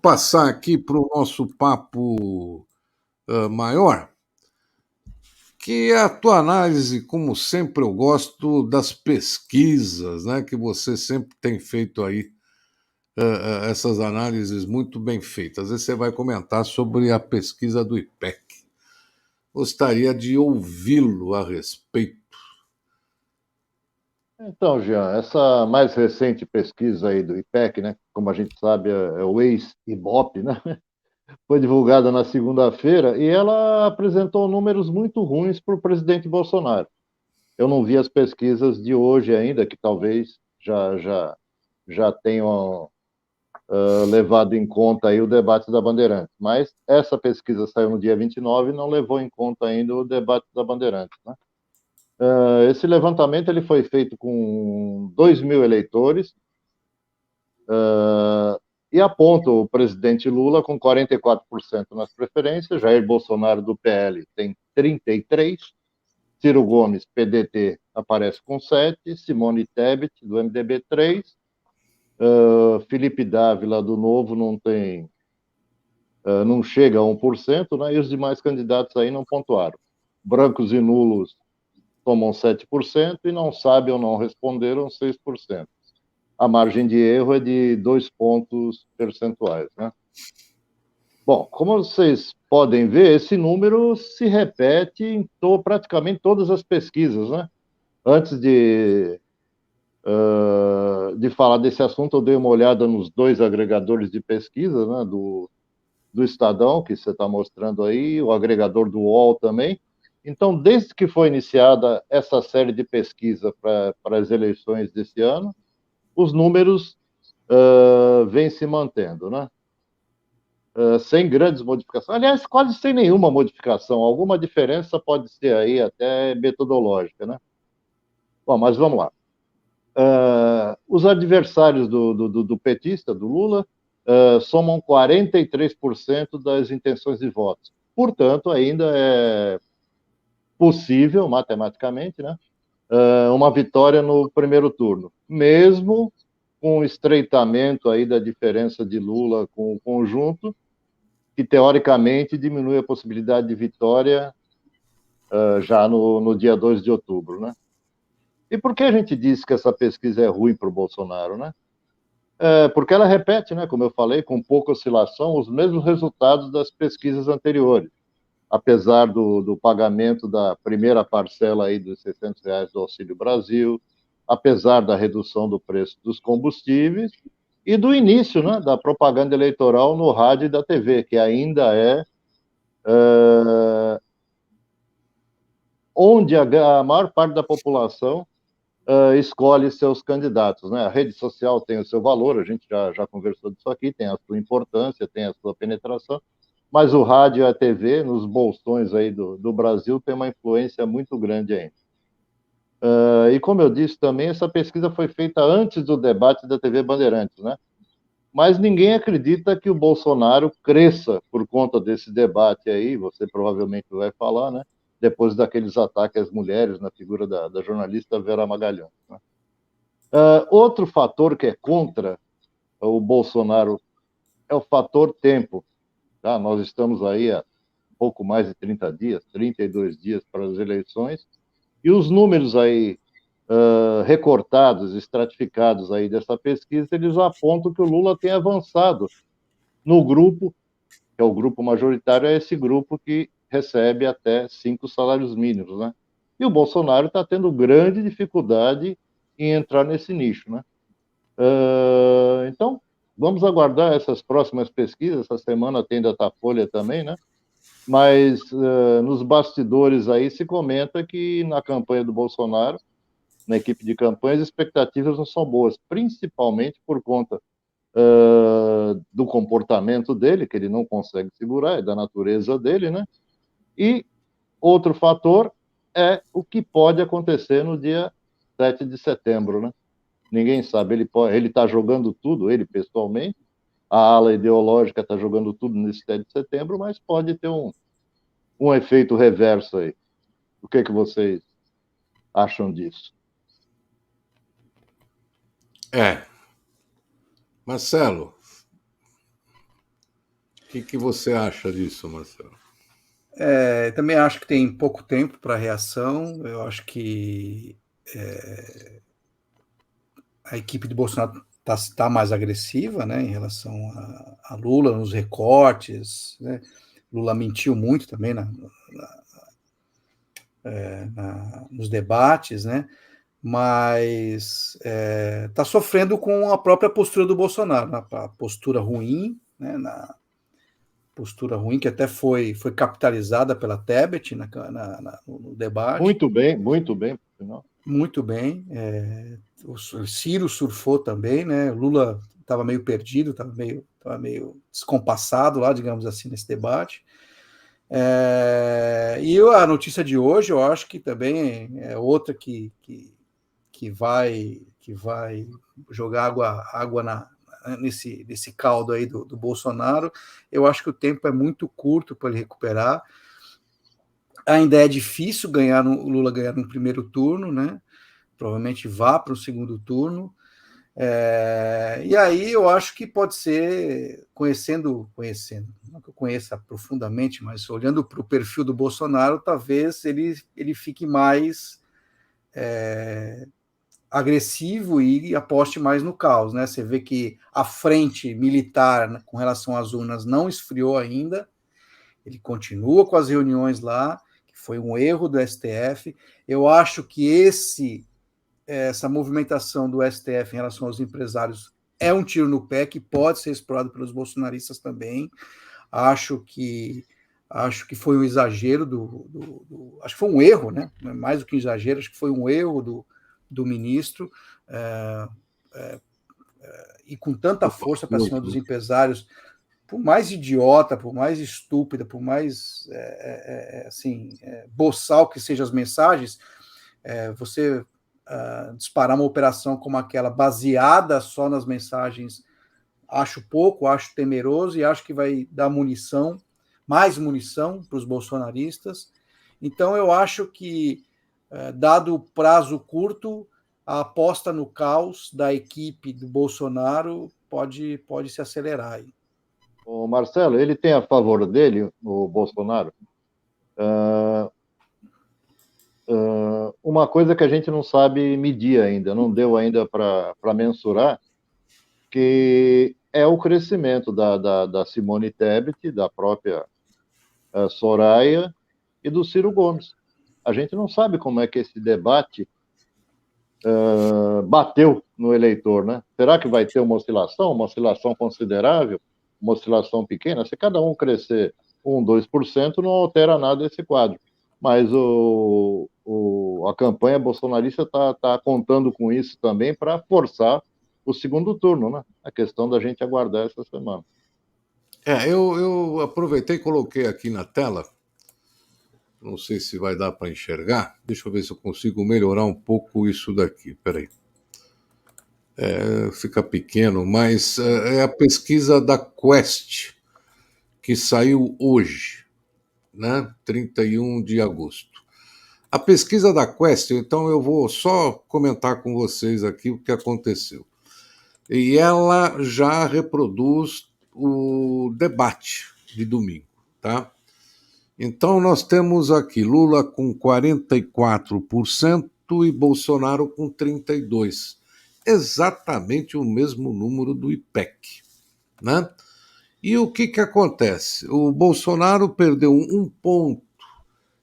passar aqui para o nosso papo maior, que é a tua análise, como sempre eu gosto, das pesquisas, né, que você sempre tem feito aí, essas análises muito bem feitas. Às vezes você vai comentar sobre a pesquisa do IPEC. Gostaria de ouvi-lo a respeito. Então, Jean, essa mais recente pesquisa aí do IPEC, né, como a gente sabe, é o ex-IBOP, né, foi divulgada na segunda-feira e ela apresentou números muito ruins para o presidente Bolsonaro. Eu não vi as pesquisas de hoje ainda, que talvez já tenham levado em conta aí o debate da Bandeirantes, mas essa pesquisa saiu no dia 29 e não levou em conta ainda o debate da Bandeirantes, né? Esse levantamento ele foi feito com 2.000 eleitores e aponta o presidente Lula com 44% nas preferências, Jair Bolsonaro do PL tem 33%, Ciro Gomes, PDT, aparece com 7%, Simone Tebet, do MDB, 3%, Felipe Dávila, do Novo, não chega a 1%, né? E os demais candidatos aí não pontuaram. Brancos e nulos tomam 7% e não sabem ou não responderam 6%. A margem de erro é de 2 pontos percentuais, né? Bom, como vocês podem ver, esse número se repete em praticamente todas as pesquisas, né? Antes de falar desse assunto, eu dei uma olhada nos dois agregadores de pesquisa, né? Do Estadão, que você está mostrando aí, o agregador do UOL também. Então, desde que foi iniciada essa série de pesquisa para as eleições desse ano, os números vêm se mantendo, né? Sem grandes modificações. Aliás, quase sem nenhuma modificação. Alguma diferença pode ser aí até metodológica, né? Bom, mas vamos lá. Os adversários do petista, do Lula, somam 43% das intenções de votos. Portanto, ainda é possível, matematicamente, né, uma vitória no primeiro turno, mesmo com o estreitamento aí da diferença de Lula com o conjunto, que teoricamente diminui a possibilidade de vitória já no dia 2 de outubro, né? E por que a gente diz que essa pesquisa é ruim para o Bolsonaro, né? Porque ela repete, né, como eu falei, com pouca oscilação, os mesmos resultados das pesquisas anteriores. Apesar do pagamento da primeira parcela aí dos R$ 600 do Auxílio Brasil, apesar da redução do preço dos combustíveis e do início, né, da propaganda eleitoral no rádio e da TV, que ainda é onde a maior parte da população escolhe seus candidatos, né? A rede social tem o seu valor, a gente já conversou disso aqui, tem a sua importância, tem a sua penetração, mas o rádio e a TV, nos bolsões aí do Brasil, tem uma influência muito grande ainda. E como eu disse também, essa pesquisa foi feita antes do debate da TV Bandeirantes, né? Mas ninguém acredita que o Bolsonaro cresça por conta desse debate aí, você provavelmente vai falar, né? Depois daqueles ataques às mulheres na figura da jornalista Vera Magalhães, né? Outro fator que é contra o Bolsonaro é o fator tempo. Tá? Nós estamos aí há pouco mais de 30 dias, 32 dias para as eleições, e os números aí recortados, estratificados aí dessa pesquisa, eles apontam que o Lula tem avançado no grupo, que é o grupo majoritário, é esse grupo que recebe até 5 salários mínimos, né? E o Bolsonaro está tendo grande dificuldade em entrar nesse nicho, né? Então, vamos aguardar essas próximas pesquisas. Essa semana tem Datafolha também, né? Mas nos bastidores aí se comenta que na campanha do Bolsonaro, na equipe de campanha, as expectativas não são boas, principalmente por conta do comportamento dele, que ele não consegue segurar, é da natureza dele, né? E outro fator é o que pode acontecer no dia 7 de setembro, né? Ninguém sabe, ele está jogando tudo, ele pessoalmente, a ala ideológica está jogando tudo nesse 7 de setembro, mas pode ter um efeito reverso aí. O que vocês acham disso? Marcelo, que você acha disso, Marcelo? Também acho que tem pouco tempo para reação. Eu acho que a equipe de Bolsonaro está mais agressiva, né, em relação a Lula nos recortes, né? Lula mentiu muito também nos debates, né? Mas está sofrendo com a própria postura do Bolsonaro, né? A postura ruim, né? Postura ruim que até foi capitalizada pela Tebet no debate. Muito bem, por final. Muito bem. O Ciro surfou também, né? O Lula estava meio perdido, estava meio descompassado lá, digamos assim, nesse debate. E a notícia de hoje, eu acho que também é outra que vai jogar água nesse caldo aí do Bolsonaro. Eu acho que o tempo é muito curto para ele recuperar. Ainda é difícil o Lula ganhar no primeiro turno, né? Provavelmente vá para o segundo turno. E aí eu acho que pode ser, conhecendo, não que eu conheça profundamente, mas olhando para o perfil do Bolsonaro, talvez ele fique mais agressivo e aposte mais no caos, né? Você vê que a frente militar, né, com relação às urnas não esfriou ainda, ele continua com as reuniões lá, que foi um erro do STF. Eu acho que essa movimentação do STF em relação aos empresários é um tiro no pé que pode ser explorado pelos bolsonaristas também. Acho que foi um exagero acho que foi um erro, né? Mais do que um exagero, acho que foi um erro do ministro, e com tanta força para cima dos empresários, por mais idiota, por mais estúpida, por mais assim, boçal que sejam as mensagens, você disparar uma operação como aquela baseada só nas mensagens, acho pouco, acho temeroso e acho que vai dar mais munição para os bolsonaristas. Então eu acho que, dado o prazo curto, a aposta no caos da equipe do Bolsonaro pode se acelerar aí. O Marcelo, ele tem a favor dele, o Bolsonaro, uma coisa que a gente não sabe medir ainda, não deu ainda para mensurar, que é o crescimento da Simone Tebet, da própria Soraya e do Ciro Gomes. A gente não sabe como é que esse debate bateu no eleitor, né? Será que vai ter uma oscilação considerável, uma oscilação pequena? Se cada um crescer 1, 2%, não altera nada esse quadro. Mas a campanha bolsonarista está contando com isso também para forçar o segundo turno, né? A questão da gente aguardar essa semana. Eu aproveitei e coloquei aqui na tela. Não sei se vai dar para enxergar. Deixa eu ver se eu consigo melhorar um pouco isso daqui. Peraí. Fica pequeno, mas é a pesquisa da Quest, que saiu hoje, né? 31 de agosto. A pesquisa da Quest, então eu vou só comentar com vocês aqui o que aconteceu. E ela já reproduz o debate de domingo, tá? Então nós temos aqui Lula com 44% e Bolsonaro com 32%. Exatamente o mesmo número do IPEC, né? E o que acontece? O Bolsonaro perdeu um ponto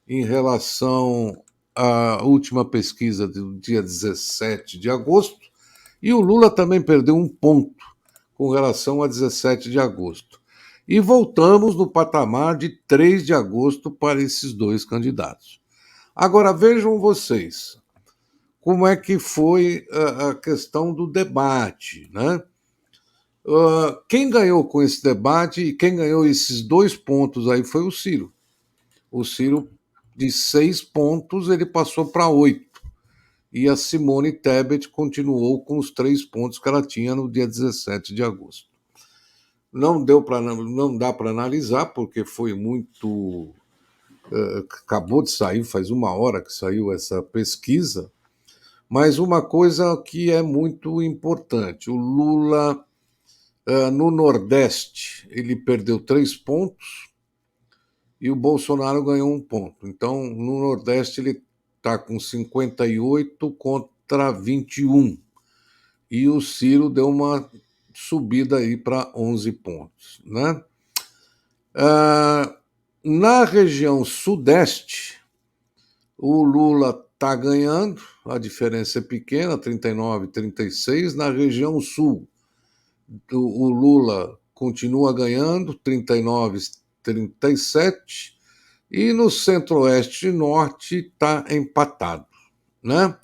em relação à última pesquisa do dia 17 de agosto, e o Lula também perdeu um ponto com relação a 17 de agosto. E voltamos no patamar de 3 de agosto para esses dois candidatos. Agora vejam vocês como é que foi a questão do debate, né? Quem ganhou com esse debate e quem ganhou esses 2 pontos aí foi o Ciro. O Ciro, de 6 pontos, ele passou para 8. E a Simone Tebet continuou com os 3 pontos que ela tinha no dia 17 de agosto. Não dá para analisar, porque foi muito. Acabou de sair, faz 1 hora que saiu essa pesquisa, mas uma coisa que é muito importante: o Lula No Nordeste, ele perdeu 3 pontos e o Bolsonaro ganhou 1 ponto. Então, no Nordeste, ele está com 58 contra 21. E o Ciro deu uma subida aí para 11 pontos, né? Na região Sudeste, o Lula está ganhando, a diferença é pequena, 39-36. Na região Sul, o Lula continua ganhando, 39-37. E no Centro-Oeste e Norte está empatado, né?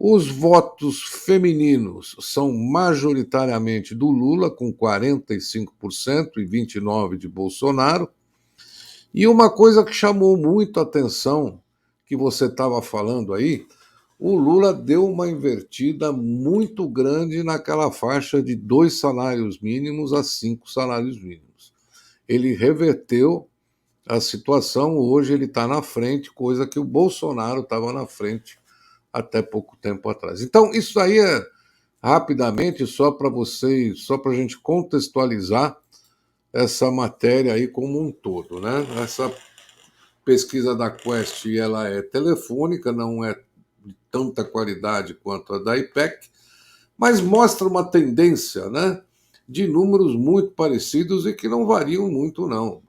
Os votos femininos são majoritariamente do Lula, com 45% e 29% de Bolsonaro. E uma coisa que chamou muito a atenção, que você estava falando aí, o Lula deu uma invertida muito grande naquela faixa de 2 salários mínimos a 5 salários mínimos. Ele reverteu a situação, hoje ele está na frente, coisa que o Bolsonaro estava na frente até pouco tempo atrás. Então, isso aí é rapidamente só para vocês, só para a gente contextualizar essa matéria aí como um todo, né? Essa pesquisa da Quest, ela é telefônica, não é de tanta qualidade quanto a da IPEC, mas mostra uma tendência, né, de números muito parecidos e que não variam muito, não.